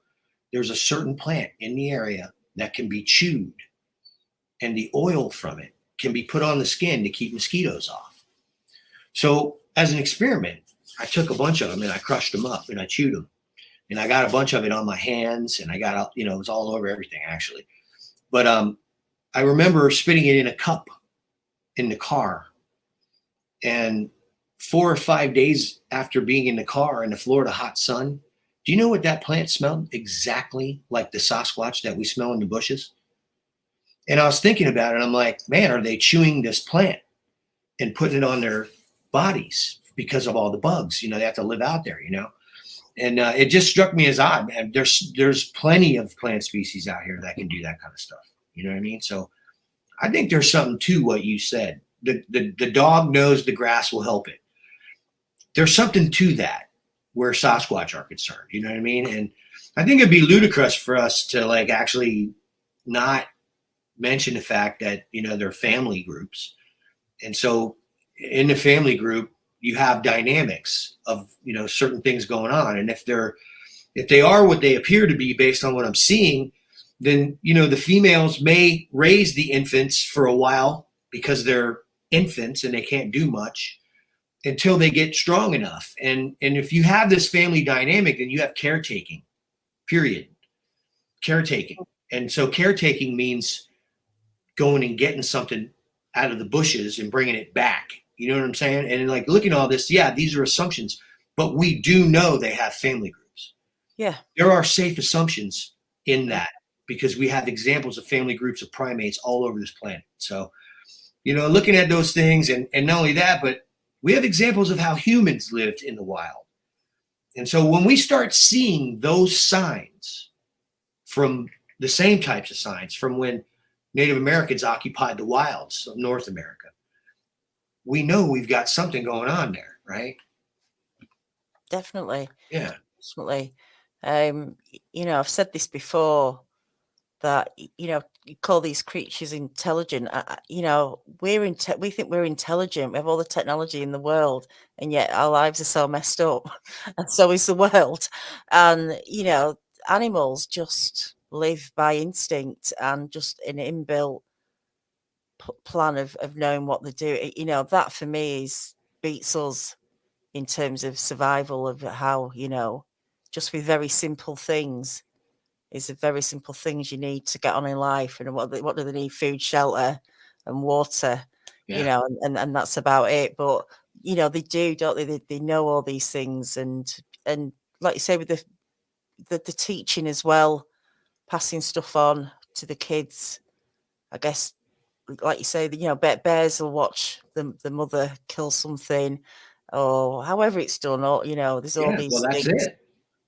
there's a certain plant in the area that can be chewed, and the oil from it can be put on the skin to keep mosquitoes off. So as an experiment, I took a bunch of them and I crushed them up and I chewed them, and I got a bunch of it on my hands, and I got, it was all over everything actually. But I remember spitting it in a cup in the car, and 4 or 5 days after being in the car in the Florida hot sun, do you know what that plant smelled? Exactly like the Sasquatch that we smell in the bushes. And I was thinking about it, and I'm like, man, are they chewing this plant and putting it on their bodies because of all the bugs? They have to live out there, And it just struck me as odd, man. There's plenty of plant species out here that can do that kind of stuff. You know what I mean? So I think there's something to what you said. The dog knows the grass will help it. There's something to that where Sasquatch are concerned. You know what I mean? And I think it'd be ludicrous for us to like actually not mention the fact that, they're family groups. And so in the family group, you have dynamics of, certain things going on. And if they are what they appear to be based on what I'm seeing, then, the females may raise the infants for a while because they're infants and they can't do much until they get strong enough. And if you have this family dynamic, then you have caretaking, period. Caretaking. And so caretaking means going and getting something out of the bushes and bringing it back. You know what I'm saying? And like looking at all this, yeah, these are assumptions, but we do know they have family groups. Yeah. There are safe assumptions in that because we have examples of family groups of primates all over this planet. So, looking at those things and not only that, but we have examples of how humans lived in the wild. And so when we start seeing those signs from the same types of signs from when Native Americans occupied the wilds of North America, we know we've got something going on there, right? Definitely. Yeah. Definitely. I've said this before that, you call these creatures intelligent. We think we're intelligent. We have all the technology in the world, and yet our lives are so messed up, and so is the world. And, animals just live by instinct and just an inbuilt plan of knowing what they do. That for me beats us in terms of survival of how, just with very simple things. Is the very simple things you need to get on in life, and what do they need? Food, shelter, and water. Yeah. And that's about it. But they do, don't they? They know all these things, and like you say, with the teaching as well, passing stuff on to the kids. I guess, like you say, bears will watch the mother kill something, or however it's done. Or there's all these Well, that's things. it.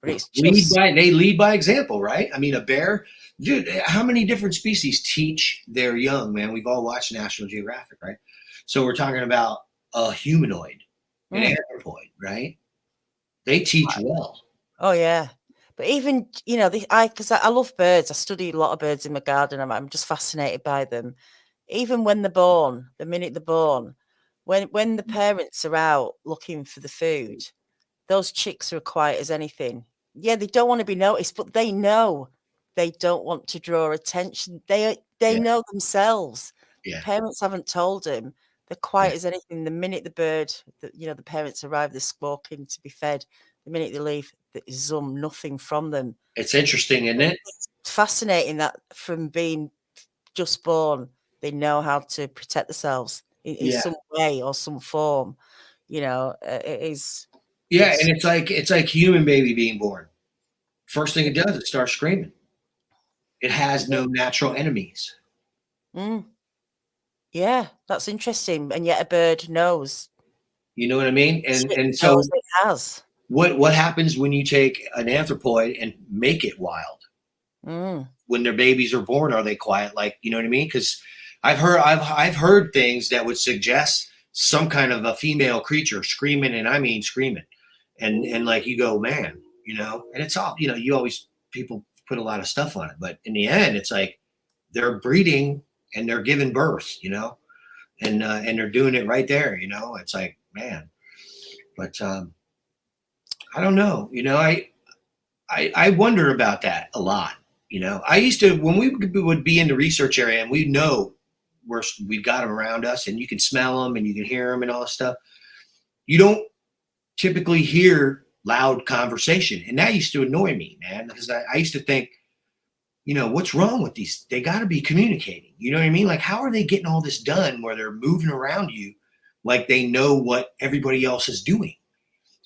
But it's just They lead by example, right? I mean, a bear, dude, how many different species teach their young, man? We've all watched National Geographic, right? So we're talking about a humanoid, an anthropoid, right? They teach well. Oh yeah. But even, because I love birds. I study a lot of birds in my garden. I'm just fascinated by them. Even when they're born, the minute they're born, when the parents are out looking for the food, those chicks are quiet as anything. Yeah, they don't want to be noticed, but they know they don't want to draw attention. They know themselves. Yeah. Parents haven't told them. They're quiet as anything. The minute the parents arrive, they're squawking to be fed. The minute they leave, there's nothing from them. It's interesting, isn't it? It's fascinating that from being just born, they know how to protect themselves in some way or some form. It is. Yeah, and it's like human baby being born. First thing it does, it starts screaming. It has no natural enemies. Yeah, that's interesting. And yet a bird knows. You know what I mean? And so knows it has. What happens when you take an anthropoid and make it wild? When their babies are born, are they quiet? Like, you know what I mean? Because I've heard things that would suggest some kind of a female creature screaming, and I mean screaming, and like you go, man, and it's all, people put a lot of stuff on it, but in the end, it's like they're breeding and they're giving birth, and they're doing it right there, it's like, man, but I don't know, I wonder about that a lot. I used to, when we would be in the research area and we know we've got them around us and you can smell them and you can hear them and all this stuff, you don't typically hear loud conversation. And that used to annoy me, man, because I used to think, what's wrong with these? They got to be communicating. You know what I mean? Like, how are they getting all this done where they're moving around you like they know what everybody else is doing,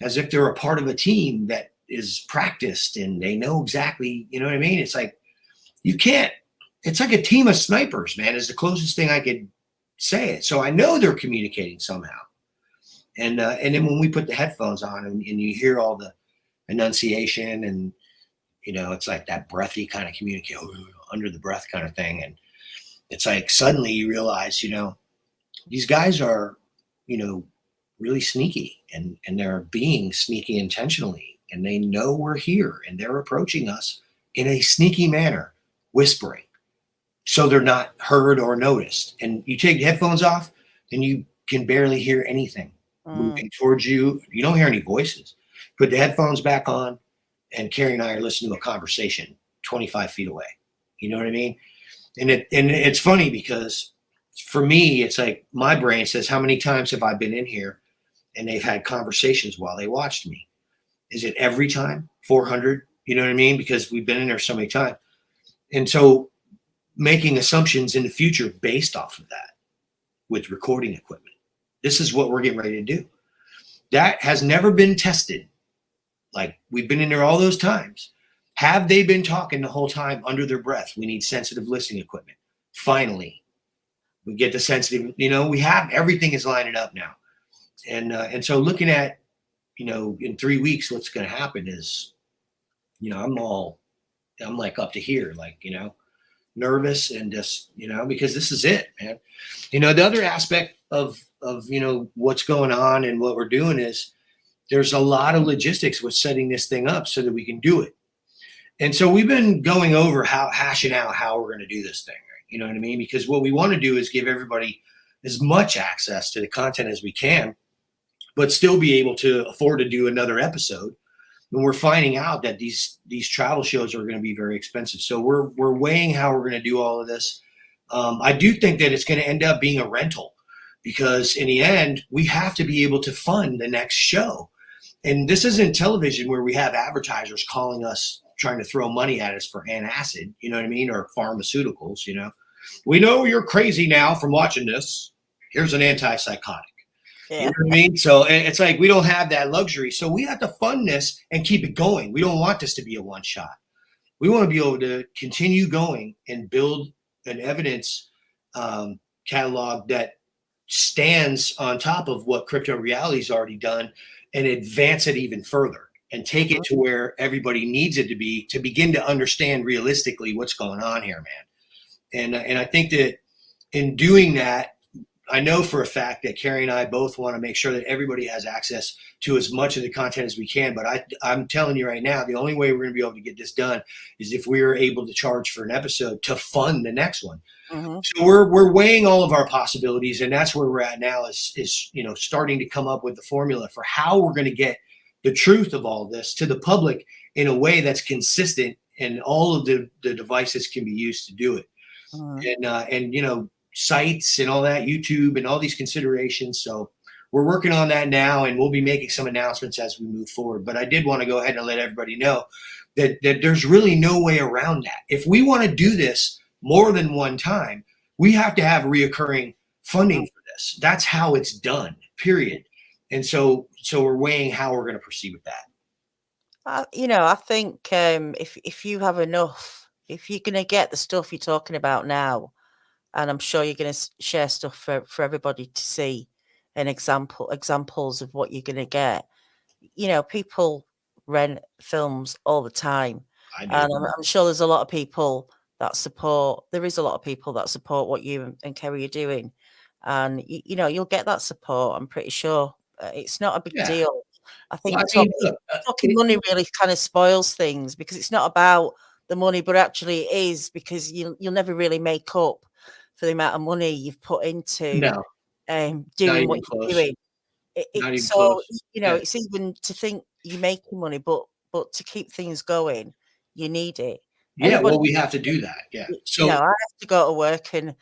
as if they're a part of a team that is practiced and they know exactly, you know what I mean? It's like, you can't, it's like a team of snipers, man, is the closest thing I could say it. So I know they're communicating somehow. And then when we put the headphones on and you hear all the enunciation and, it's like that breathy kind of communication, under the breath kind of thing. And it's like, suddenly you realize, these guys are, really sneaky and they're being sneaky intentionally, and they know we're here and they're approaching us in a sneaky manner, whispering, so they're not heard or noticed. And you take the headphones off and you can barely hear anything Mm. moving towards you. You don't hear any voices. Put the headphones back on, and Carrie and I are listening to a conversation 25 feet away. You know what I mean? And it's funny because for me, it's like my brain says, how many times have I been in here and they've had conversations while they watched me? Is it every time? 400? You know what I mean? Because we've been in there so many times. And so making assumptions in the future based off of that with recording equipment. This is what we're getting ready to do. That has never been tested. Like, we've been in there all those times. Have they been talking the whole time under their breath? We need sensitive listening equipment. Finally, we get the sensitive, we have, everything is lining up now. And so looking at, in 3 weeks, what's going to happen is, I'm like up to here, like, nervous and just, because this is it, man. The other aspect of what's going on and what we're doing is there's a lot of logistics with setting this thing up so that we can do it. And so we've been going over hashing out how we're going to do this thing. Right? You know what I mean? Because what we want to do is give everybody as much access to the content as we can, but still be able to afford to do another episode. And we're finding out that these travel shows are going to be very expensive. So we're weighing how we're going to do all of this. I do think that it's going to end up being a rental, because in the end, we have to be able to fund the next show. And this isn't television where we have advertisers calling us, trying to throw money at us for antacid, you know what I mean? Or pharmaceuticals, We know you're crazy now from watching this. Here's an antipsychotic. Yeah. You know what I mean? So it's like we don't have that luxury. So we have to fund this and keep it going. We don't want this to be a one shot. We want to be able to continue going and build an evidence catalog that stands on top of what Crypto Reality's already done, and advance it even further and take it to where everybody needs it to be, to begin to understand realistically what's going on here, man. And I think that in doing that, I know for a fact that Carrie and I both want to make sure that everybody has access to as much of the content as we can. But I'm telling you right now, the only way we're going to be able to get this done is if we are able to charge for an episode to fund the next one. Mm-hmm. So we're weighing all of our possibilities, and that's where we're at now is starting to come up with the formula for how we're going to get the truth of all this to the public in a way that's consistent, and all of the devices can be used to do it. And sites and all that, YouTube and all these considerations. So we're working on that now, and we'll be making some announcements as we move forward. But I did want to go ahead and let everybody know that there's really no way around that. If we want to do this more than one time, we have to have reoccurring funding for this. That's how it's done, period. And so we're weighing how we're going to proceed with that. I think if you have enough, if you're going to get the stuff you're talking about now, and I'm sure you're going to share stuff for everybody to see, and examples of what you're going to get. People rent films all the time, and I'm sure there's a lot of people that support. There is a lot of people that support what you and Kerry are doing, and you'll get that support. I'm pretty sure it's not a big deal. I think talking money really kind of spoils things, because it's not about the money, but actually it is, because you'll never really make up for the amount of money you've put into doing what you're doing. It's even to think you're making money, but to keep things going, you need it. We have to do that. Yeah. So I have to go to work and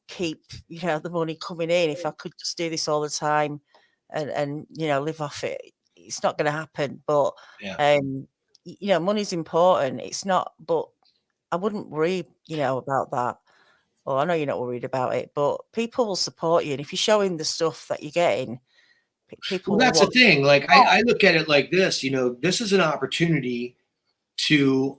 keep the money coming in. If I could just do this all the time and live off it, it's not going to happen. But money's important. It's not, but I wouldn't worry about that. Well, I know you're not worried about it, but people will support you. And if you're showing the stuff that you're getting, people that's the thing. Like, I look at it like this, this is an opportunity to,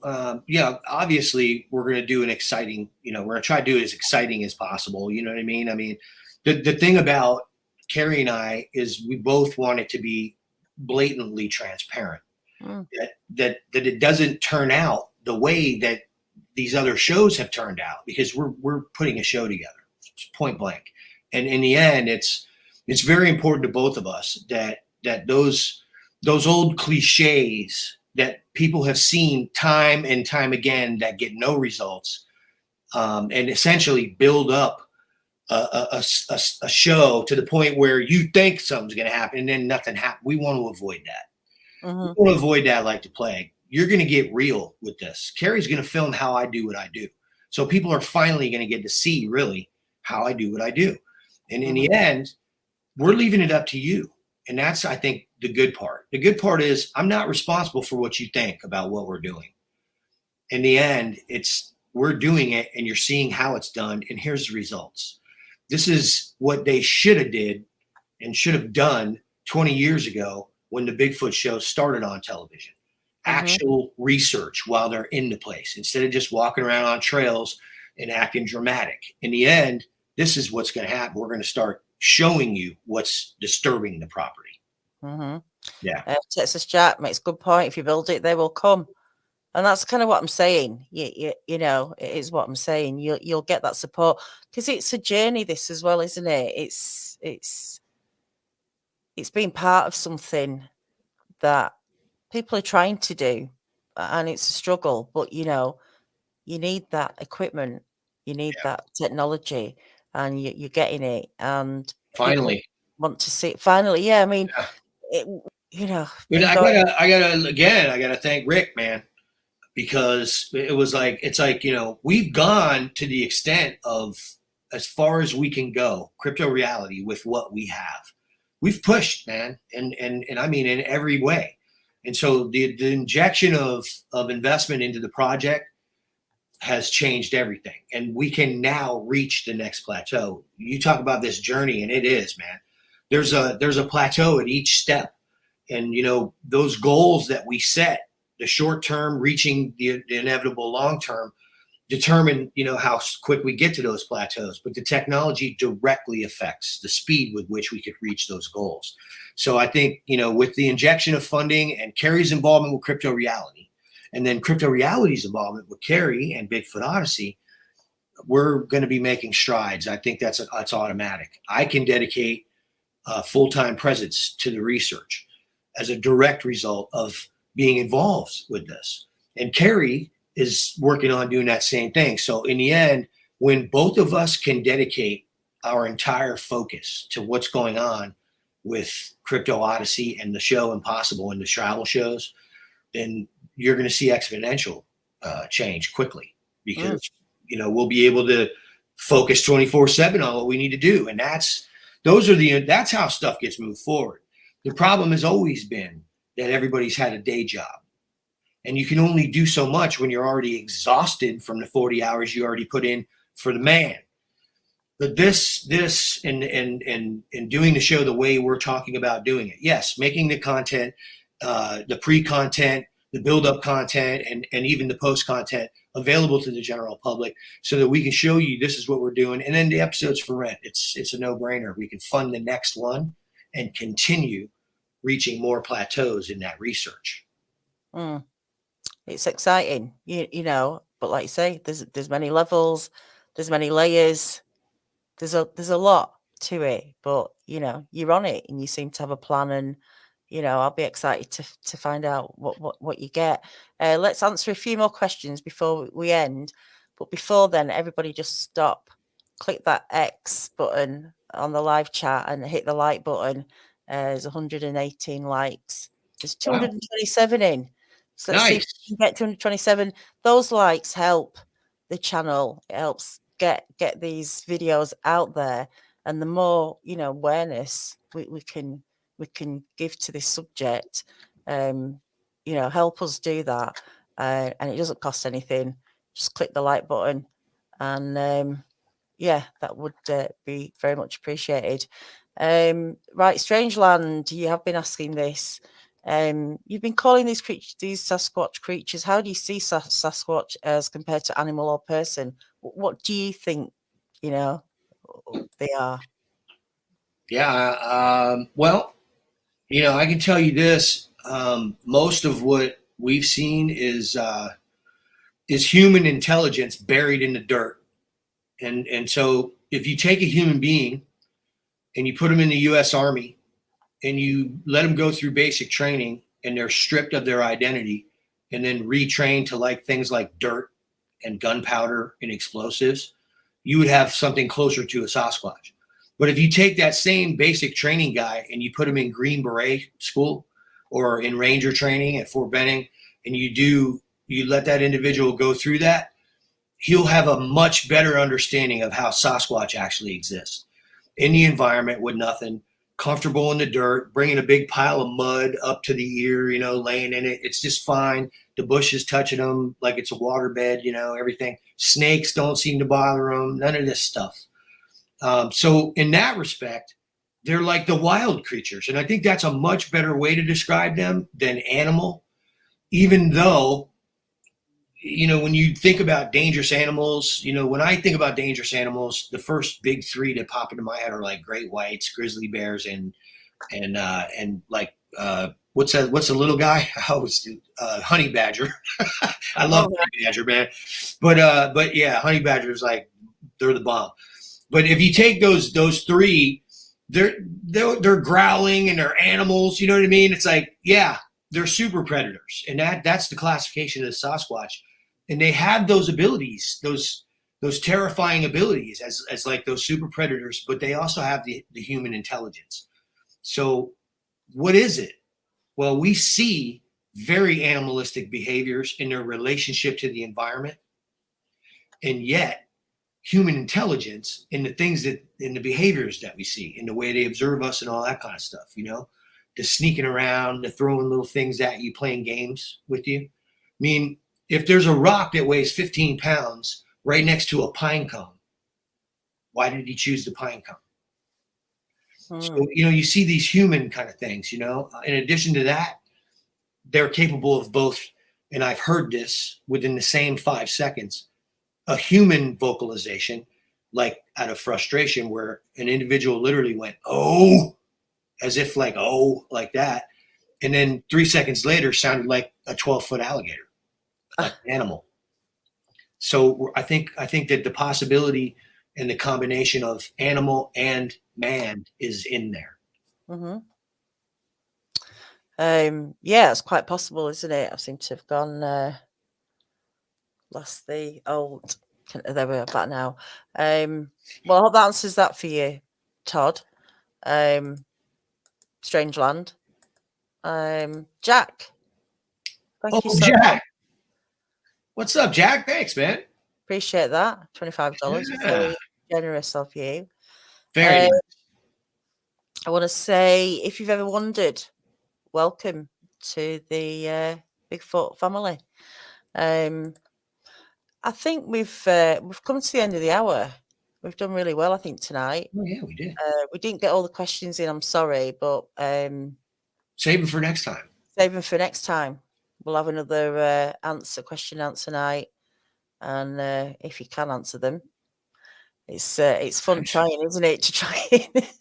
obviously we're going to do an exciting, we're going to try to do it as exciting as possible. You know what I mean? I mean, the thing about Carrie and I is we both want it to be blatantly transparent, that it doesn't turn out the way that these other shows have turned out, because we're putting a show together, point blank. And in the end, it's very important to both of us that those old cliches that people have seen time and time again that get no results, and essentially build up a show to the point where you think something's going to happen and then nothing happens. We want to avoid that. We want to avoid that like the plague. You're going to get real with this. Carrie's going to film how I do what I do. So people are finally going to get to see really how I do what I do. And in the end, we're leaving it up to you. And that's, I think, the good part. The good part is I'm not responsible for what you think about what we're doing. In the end, we're doing it and you're seeing how it's done. And here's the results. This is what they should have did and should have done 20 years ago when the Bigfoot show started on television. Actual research while they're in the place instead of just walking around on trails and acting dramatic. In the end, this is what's going to happen. We're going to start showing you what's disturbing the property. Yeah. Texas Jack makes a good point. If you build it, they will come. And that's kind of what I'm saying. You know, it is what I'm saying. You'll get that support because it's a journey, this as well, isn't it? It's being part of something that people are trying to do, and it's a struggle. But you know, you need that equipment, you need that technology, and you're getting it. And finally, want to see it. Finally, yeah. I mean, you know, I gotta thank Rick, man. Because it's like, you know, we've gone to the extent of as far as we can go, crypto reality with what we have. We've pushed, man. And I mean, in every way. And so the injection of investment into the project has changed everything. And we can now reach the next plateau. You talk about this journey, and it is, man. There's a plateau at each step. And, you know, those goals that we set, the short term reaching the inevitable long term, determine, you know, how quick we get to those plateaus. But the technology directly affects the speed with which we could reach those goals. So I think, you know, with the injection of funding and Carrie's involvement with crypto reality, and then crypto reality's involvement with Carrie and Bigfoot Odyssey, we're going to be making strides. I think that's automatic. I can dedicate full-time presence to the research as a direct result of being involved with this. And Carrie is working on doing that same thing. So in the end, when both of us can dedicate our entire focus to what's going on with Crypto Odyssey and the show Impossible and the travel shows, then you're going to see exponential change quickly because, you know, we'll be able to focus 24/7 on what we need to do. And that's how stuff gets moved forward. The problem has always been that everybody's had a day job, and you can only do so much when you're already exhausted from the 40 hours you already put in for the man. But this and doing the show the way we're talking about doing it. Yes, making the content, the pre-content, the build-up content, and even the post-content available to the general public so that we can show you this is what we're doing. And then the episodes for rent. It's a no-brainer. We can fund the next one and continue reaching more plateaus in that research. It's exciting, you know, but like you say, there's many levels, there's many layers, there's a lot to it, but you know, you're on it and you seem to have a plan, and you know, I'll be excited to find out what you get. Let's answer a few more questions before we end, but before then, everybody just stop, click that X button on the live chat and hit the like button. There's 118 likes. There's 227 in. So let's see if we can get 227. Those likes help the channel. It helps get these videos out there, and the more, you know, awareness we can give to this subject, you know, help us do that. And it doesn't cost anything. Just click the like button, and yeah, that would be very much appreciated. Right, Strangeland, you have been asking this. You've been calling these Sasquatch creatures. How do you see Sasquatch as compared to animal or person? What do you think, you know, they are? Yeah, well, you know, I can tell you this. Most of what we've seen is human intelligence buried in the dirt. And so if you take a human being and you put them in the U.S. Army and you let them go through basic training and they're stripped of their identity and then retrained to like things like dirt and gunpowder and explosives, you would have something closer to a Sasquatch. But if you take that same basic training guy and you put him in Green Beret school or in Ranger training at Fort Benning, and you let that individual go through that, he'll have a much better understanding of how Sasquatch actually exists in the environment with nothing, comfortable in the dirt, bringing a big pile of mud up to the ear, laying in it. It's just fine. The bush is touching them like it's a waterbed, everything. Snakes don't seem to bother them. None of this stuff. So in that respect, they're like the wild creatures. And I think that's a much better way to describe them than animal, even though, when you think about dangerous animals, when I think about dangerous animals, the first big three that pop into my head are like great whites, grizzly bears, and like, what's the little guy? I always do, honey badger. I love honey badger, man. But yeah, honey badger is like, they're the bomb. But if you take those three, they're growling and they're animals. You know what I mean? It's like, yeah, they're super predators, and that's the classification of the Sasquatch. And they have those abilities, those terrifying abilities as like those super predators, but they also have the human intelligence. So what is it? Well, we see very animalistic behaviors in their relationship to the environment, and yet human intelligence in the things in the behaviors that we see, in the way they observe us and all that kind of stuff, the sneaking around, the throwing little things at you, playing games with you. I mean, if there's a rock that weighs 15 pounds right next to a pine cone, why did he choose the pine cone? So, you see these human kind of things, in addition to that, they're capable of both. And I've heard this within the same 5 seconds, a human vocalization, like out of frustration, where an individual literally went, oh, as if like, oh, like that. And then 3 seconds later sounded like a 12-foot alligator. Like an animal. So I think that the possibility and the combination of animal and man is in there. Mm-hmm. Yeah, it's quite possible, isn't it? I seem to have gone lost the old. There we are back now. Well, I hope that answers that for you, Todd. Strangeland. Jack. Thank you so Jack. much. What's up, Jack? Thanks, man. Appreciate that. $25. Yeah. Very generous of you. Very nice. I want to say, if you've ever wondered, welcome to the Bigfoot family. I think we've come to the end of the hour. We've done really well, I think, tonight. Oh yeah, we did. We didn't get all the questions in. I'm sorry, but save them for next time. Save them for next time. We'll have another question answer night, and if you can answer them, it's fun trying, isn't it? To try it.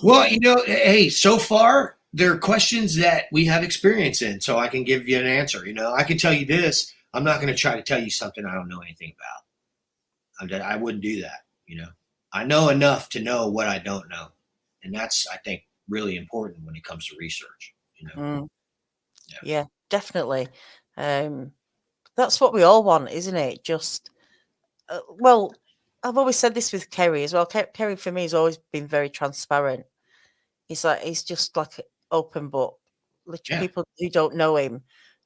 Well, hey, so far there are questions that we have experience in, so I can give you an answer. I can tell you this. I'm not going to try to tell you something I don't know anything about. I wouldn't do that. I know enough to know what I don't know, and that's, I think, really important when it comes to research. Yeah, definitely. That's what we all want, isn't it? Just well, I've always said this with Kerry as well. Kerry for me has always been very transparent. He's just like open book. Literally, people who don't know him,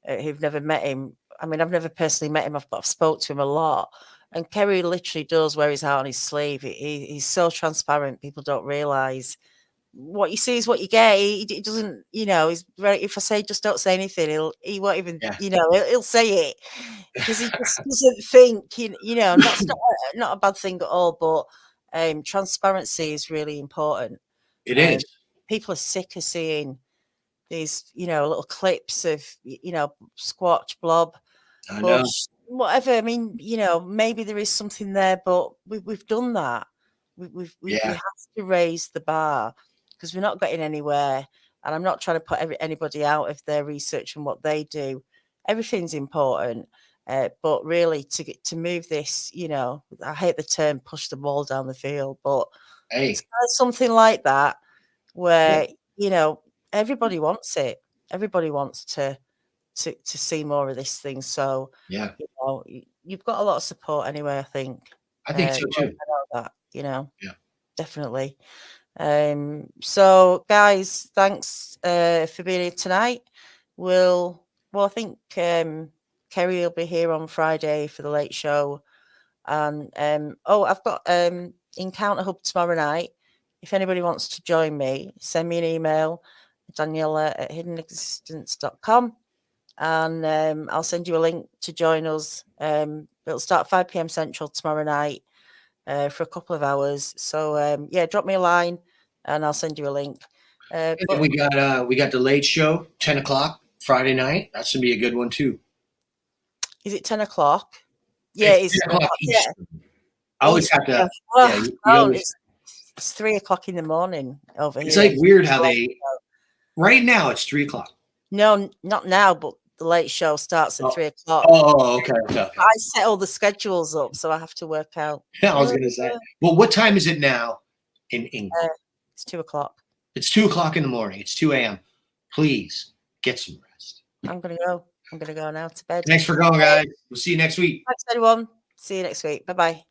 who've never met him. I mean, I've never personally met him, but I've spoke to him a lot. And Kerry literally does wear his heart on his sleeve. He's so transparent. People don't realise what you see is what you get. He doesn't, he's very, if I say just don't say anything, he won't even, he'll say it because he just doesn't think, that's not a bad thing at all. But transparency is really important. It is. People are sick of seeing these, little clips of, Squatch, Blob, Bush, whatever. I mean, maybe there is something there, but we've done that. We have to raise the bar because we're not getting anywhere. And I'm not trying to put anybody out of their research and what they do. Everything's important. But really to move this, I hate the term push the ball down the field, but it's kind of something like that where, everybody wants it. Everybody wants to see more of this thing. So, you've got a lot of support anyway, I think. I think so too. I know that, you know. Yeah. Definitely. So guys, thanks for being here tonight. I think Kerry will be here on Friday for the late show. And I've got Encounter Hub tomorrow night. If anybody wants to join me, send me an email, daniela@hiddenexistence.com, and I'll send you a link to join us. It'll start 5 p.m. Central tomorrow night for a couple of hours. So yeah, drop me a line and I'll send you a link. And then we got the late show, 10 o'clock Friday night. That should be a good one too. Is it 10 o'clock? Yeah, it's 10 o'clock. Yeah. I always have to. It's 3 o'clock in the morning over here. It's like weird how they. Right now it's 3 o'clock. No, not now, but the late show starts at 3 o'clock. Oh, okay. I set all the schedules up, so I have to work out. Yeah, I was going to say. Well, what time is it now in England? It's 2 o'clock. It's 2 o'clock in the morning. It's 2 a.m. Please get some rest. I'm going to go. I'm going to go now to bed. Thanks for going, guys. We'll see you next week. Thanks, everyone. See you next week. Bye-bye.